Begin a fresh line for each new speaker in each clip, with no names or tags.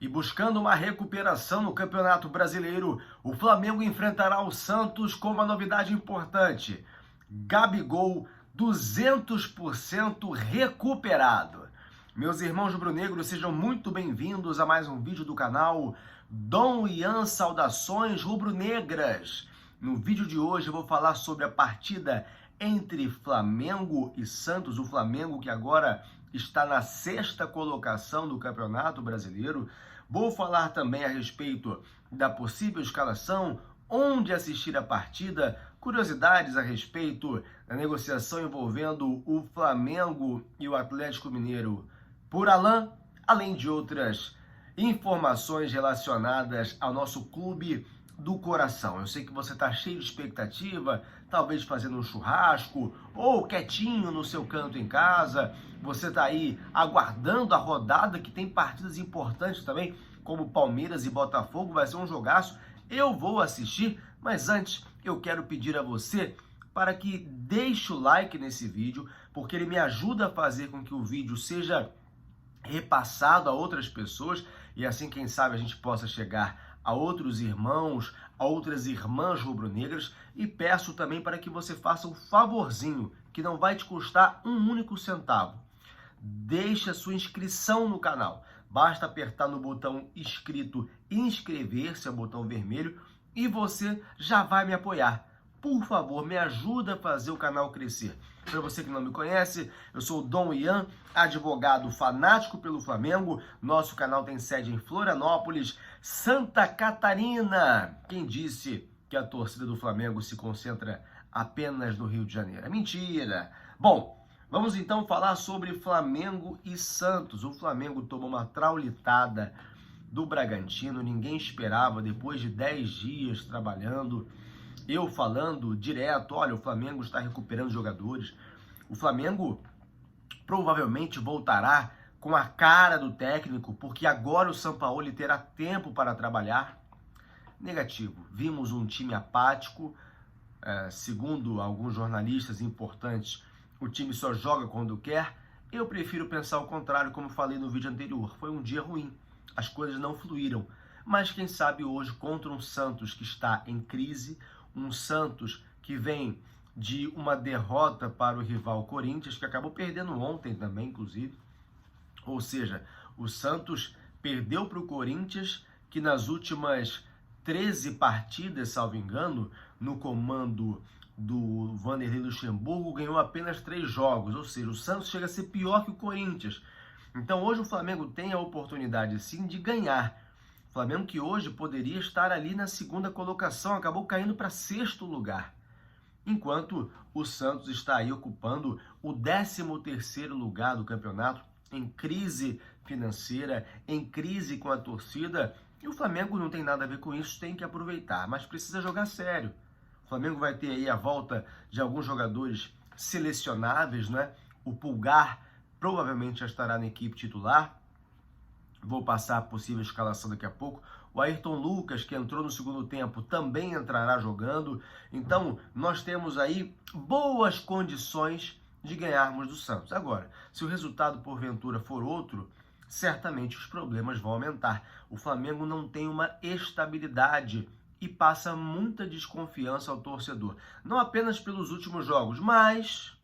E buscando uma recuperação no Campeonato Brasileiro, o Flamengo enfrentará o Santos com uma novidade importante. Gabigol 200% recuperado. Meus irmãos rubro-negros, sejam muito bem-vindos a mais um vídeo do canal Dom Ian Saudações Rubro-Negras. No vídeo de hoje eu vou falar sobre a partida entre Flamengo e Santos, o Flamengo que agora está na 6ª colocação do Campeonato Brasileiro. Vou falar também a respeito da possível escalação, onde assistir a partida, curiosidades a respeito da negociação envolvendo o Flamengo e o Atlético Mineiro por Alan, além de outras informações relacionadas ao nosso clube do coração. Eu sei que você está cheio de expectativa, talvez fazendo um churrasco ou quietinho no seu canto em casa. Você está aí aguardando a rodada que tem partidas importantes também, como Palmeiras e Botafogo. Vai ser um jogaço. Eu vou assistir, mas antes eu quero pedir a você para que deixe o like nesse vídeo, porque ele me ajuda a fazer com que o vídeo seja repassado a outras pessoas e assim, quem sabe, a gente possa chegar a outros irmãos, a outras irmãs rubro-negras. E peço também para que você faça um favorzinho, que não vai te custar um único centavo. Deixe a sua inscrição no canal. Basta apertar no botão inscrito e inscrever-se, é o botão vermelho, e você já vai me apoiar. Por favor, me ajuda a fazer o canal crescer. Para você que não me conhece, eu sou o Dom Ian, advogado fanático pelo Flamengo. Nosso canal tem sede em Florianópolis, Santa Catarina. Quem disse que a torcida do Flamengo se concentra apenas no Rio de Janeiro? É mentira! Bom, vamos então falar sobre Flamengo e Santos. O Flamengo tomou uma traulitada do Bragantino, ninguém esperava, depois de 10 dias trabalhando. Eu falando direto, olha, o Flamengo está recuperando jogadores. O Flamengo provavelmente voltará com a cara do técnico, porque agora o Sampaoli terá tempo para trabalhar. Negativo. Vimos um time apático. Segundo alguns jornalistas importantes, o time só joga quando quer. Eu prefiro pensar o contrário, como falei no vídeo anterior. Foi um dia ruim. As coisas não fluíram. Mas quem sabe hoje, contra um Santos que está em crise, um Santos que vem de uma derrota para o rival Corinthians, que acabou perdendo ontem também, inclusive. Ou seja, o Santos perdeu para o Corinthians, que nas últimas 13 partidas, salvo engano, no comando do Vanderlei Luxemburgo, ganhou apenas 3 jogos. Ou seja, o Santos chega a ser pior que o Corinthians. Então hoje o Flamengo tem a oportunidade sim de ganhar. O Flamengo que hoje poderia estar ali na 2ª colocação, acabou caindo para 6º lugar. Enquanto o Santos está aí ocupando o 13º lugar do campeonato, em crise financeira, em crise com a torcida. E o Flamengo não tem nada a ver com isso, tem que aproveitar, mas precisa jogar sério. O Flamengo vai ter aí a volta de alguns jogadores selecionáveis, né? O Pulgar provavelmente já estará na equipe titular. Vou passar a possível escalação daqui a pouco. O Ayrton Lucas, que entrou no segundo tempo, também entrará jogando. Então, nós temos aí boas condições de ganharmos do Santos. Agora, se o resultado porventura for outro, certamente os problemas vão aumentar. O Flamengo não tem uma estabilidade e passa muita desconfiança ao torcedor. Não apenas pelos últimos jogos, mas,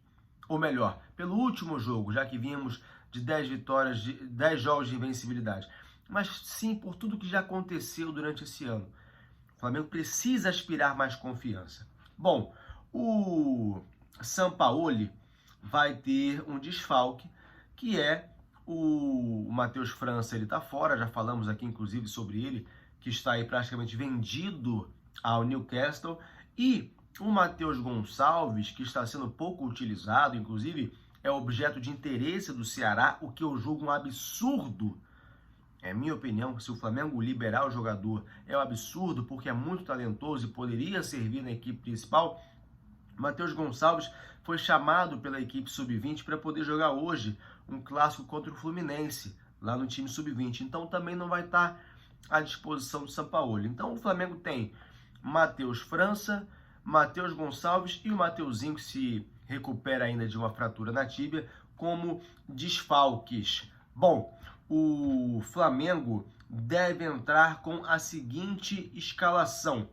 ou melhor, pelo último jogo, já que vimos de 10 vitórias, de 10 jogos de invencibilidade, mas sim por tudo que já aconteceu durante esse ano. O Flamengo precisa aspirar mais confiança. Bom, o Sampaoli vai ter um desfalque, que é o Matheus França. Ele está fora, já falamos aqui inclusive sobre ele, que está aí praticamente vendido ao Newcastle, e o Matheus Gonçalves, que está sendo pouco utilizado, inclusive é objeto de interesse do Ceará, o que eu julgo um absurdo. É minha opinião, se o Flamengo liberar o jogador, é um absurdo, porque é muito talentoso e poderia servir na equipe principal. Matheus Gonçalves foi chamado pela equipe sub-20 para poder jogar hoje um clássico contra o Fluminense, lá no time sub-20. Então também não vai estar à disposição do Sampaoli. Então o Flamengo tem Matheus França, Matheus Gonçalves e o Mateuzinho, que se recupera ainda de uma fratura na tíbia, como desfalques. Bom, o Flamengo deve entrar com a seguinte escalação: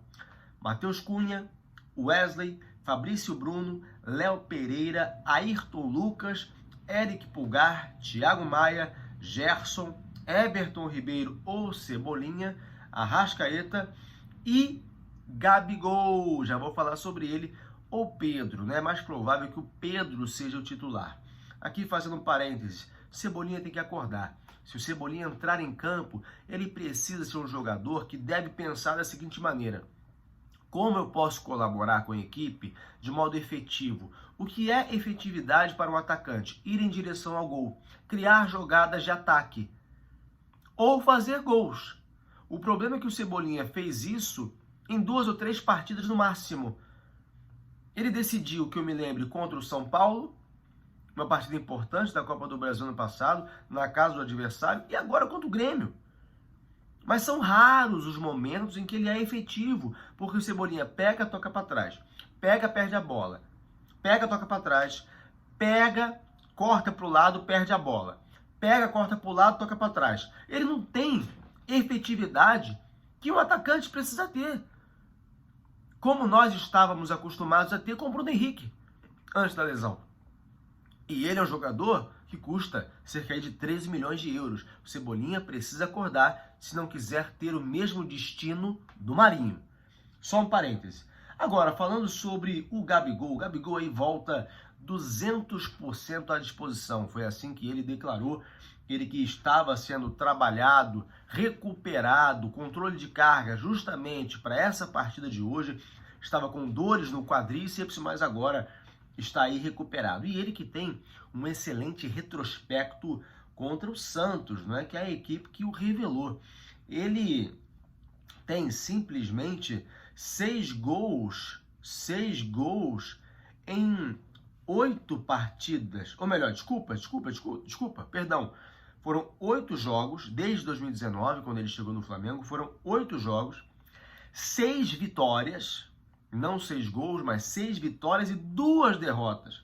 Matheus Cunha, Wesley, Fabrício Bruno, Léo Pereira, Ayrton Lucas, Eric Pulgar, Thiago Maia, Gerson, Everton Ribeiro ou Cebolinha, Arrascaeta e Gabigol. Já vou falar sobre ele. Ou Pedro, né? É mais provável que o Pedro seja o titular. Aqui fazendo um parênteses, Cebolinha tem que acordar. Se o Cebolinha entrar em campo, ele precisa ser um jogador que deve pensar da seguinte maneira: como eu posso colaborar com a equipe de modo efetivo? O que é efetividade para um atacante? Ir em direção ao gol, criar jogadas de ataque ou fazer gols. O problema é que o Cebolinha fez isso em 2 ou 3 partidas no máximo. Ele decidiu, que eu me lembre, contra o São Paulo, uma partida importante da Copa do Brasil ano passado, na casa do adversário, e agora contra o Grêmio. Mas são raros os momentos em que ele é efetivo, porque o Cebolinha pega, toca para trás, pega, perde a bola, pega, toca para trás, pega, corta para o lado, perde a bola, pega, corta para o lado, toca para trás. Ele não tem efetividade que um atacante precisa ter, como nós estávamos acostumados a ter com o Bruno Henrique antes da lesão. E ele é um jogador que custa cerca de 13 milhões de euros. O Cebolinha precisa acordar se não quiser ter o mesmo destino do Marinho. Só um parêntese. Agora, falando sobre o Gabigol aí volta 200% à disposição. Foi assim que ele declarou, ele que estava sendo trabalhado, recuperado, controle de carga justamente para essa partida de hoje, estava com dores no quadríceps, mas agora está aí recuperado. E ele que tem um excelente retrospecto contra o Santos, né, que é a equipe que o revelou. Ele tem simplesmente 6 gols em 8 partidas. Ou melhor, perdão. Foram 8 jogos, desde 2019, quando ele chegou no Flamengo, foram 8 jogos, 6 vitórias, não 6 gols, mas 6 vitórias e 2 derrotas.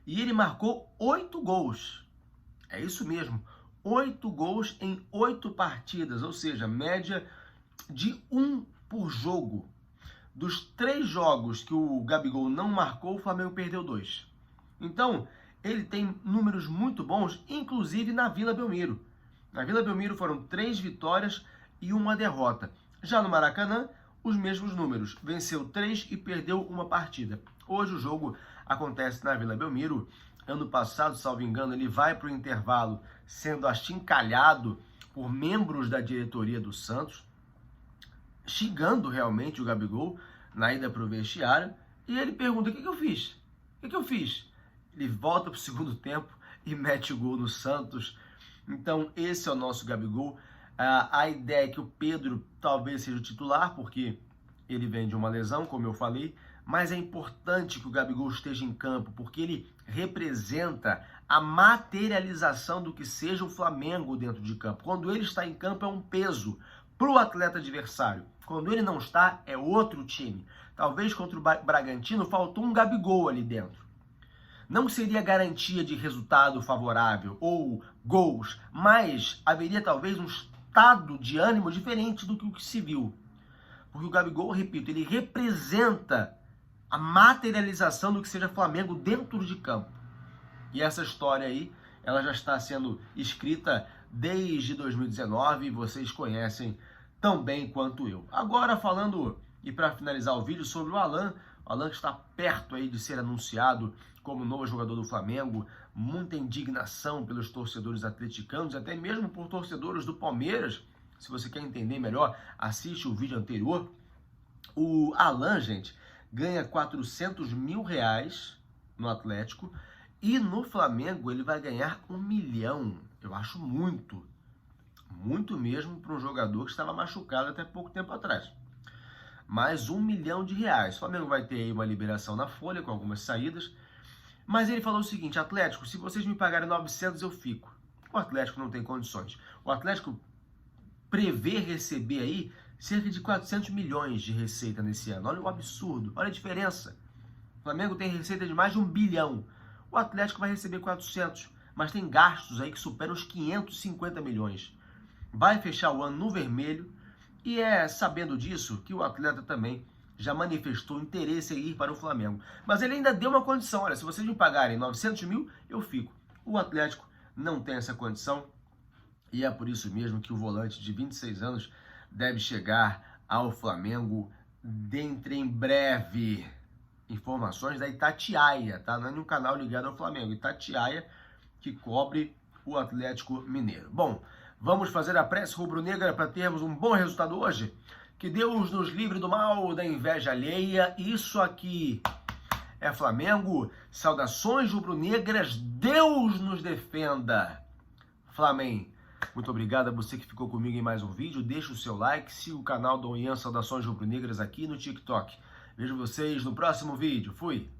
E ele marcou 8 gols. É isso mesmo, 8 gols em 8 partidas, ou seja, média de 1 por jogo. Dos 3 jogos que o Gabigol não marcou, o Flamengo perdeu 2. Então, ele tem números muito bons, inclusive na Vila Belmiro. Na Vila Belmiro foram 3 vitórias e 1 derrota. Já no Maracanã, os mesmos números. Venceu 3 e perdeu 1 partida. Hoje o jogo acontece na Vila Belmiro. Ano passado, salvo engano, ele vai para o intervalo sendo achincalhado por membros da diretoria do Santos, xingando realmente o Gabigol na ida para o vestiário. E ele pergunta: o que eu fiz? O que eu fiz? Ele volta para o segundo tempo e mete o gol no Santos. Então esse é o nosso Gabigol. A ideia é que o Pedro talvez seja o titular, porque ele vem de uma lesão, como eu falei, mas é importante que o Gabigol esteja em campo, porque ele representa a materialização do que seja o Flamengo dentro de campo. Quando ele está em campo é um peso para o atleta adversário. Quando ele não está, é outro time. Talvez contra o Bragantino faltou um Gabigol ali dentro. Não seria garantia de resultado favorável ou gols, mas haveria talvez um estado de ânimo diferente do que o que se viu. Porque o Gabigol, repito, ele representa a materialização do que seja Flamengo dentro de campo. E essa história aí, ela já está sendo escrita desde 2019 e vocês conhecem tão bem quanto eu. Agora falando, e para finalizar o vídeo, sobre o Alan que está perto aí de ser anunciado como novo jogador do Flamengo, muita indignação pelos torcedores atleticanos, até mesmo por torcedores do Palmeiras. Se você quer entender melhor, assiste o vídeo anterior. O Alan, gente, ganha 400 mil reais no Atlético e no Flamengo ele vai ganhar 1 milhão. Eu acho muito mesmo para um jogador que estava machucado até pouco tempo atrás. Mais 1 milhão de reais. O Flamengo vai ter aí uma liberação na folha com algumas saídas. Mas ele falou o seguinte: Atlético, se vocês me pagarem 900 eu fico. O Atlético não tem condições. O Atlético prevê receber aí cerca de 400 milhões de receita nesse ano. Olha o absurdo, olha a diferença. O Flamengo tem receita de mais de 1 bilhão. O Atlético vai receber 400. mas tem gastos aí que superam os 550 milhões. Vai fechar o ano no vermelho e é sabendo disso que o atleta também já manifestou interesse em ir para o Flamengo. Mas ele ainda deu uma condição, olha, se vocês me pagarem 900 mil, eu fico. O Atlético não tem essa condição e é por isso mesmo que o volante de 26 anos deve chegar ao Flamengo dentro em breve. Informações da Itatiaia, tá? Não é nenhum canal ligado ao Flamengo. Itatiaia, que cobre o Atlético Mineiro. Bom, vamos fazer a prece rubro-negra para termos um bom resultado hoje? Que Deus nos livre do mal, da inveja alheia. Isso aqui é Flamengo. Saudações rubro-negras. Deus nos defenda. Flamengo. Muito obrigado a você que ficou comigo em mais um vídeo. Deixa o seu like, siga o canal do Ian Saudações Rubro-Negras aqui no TikTok. Vejo vocês no próximo vídeo. Fui!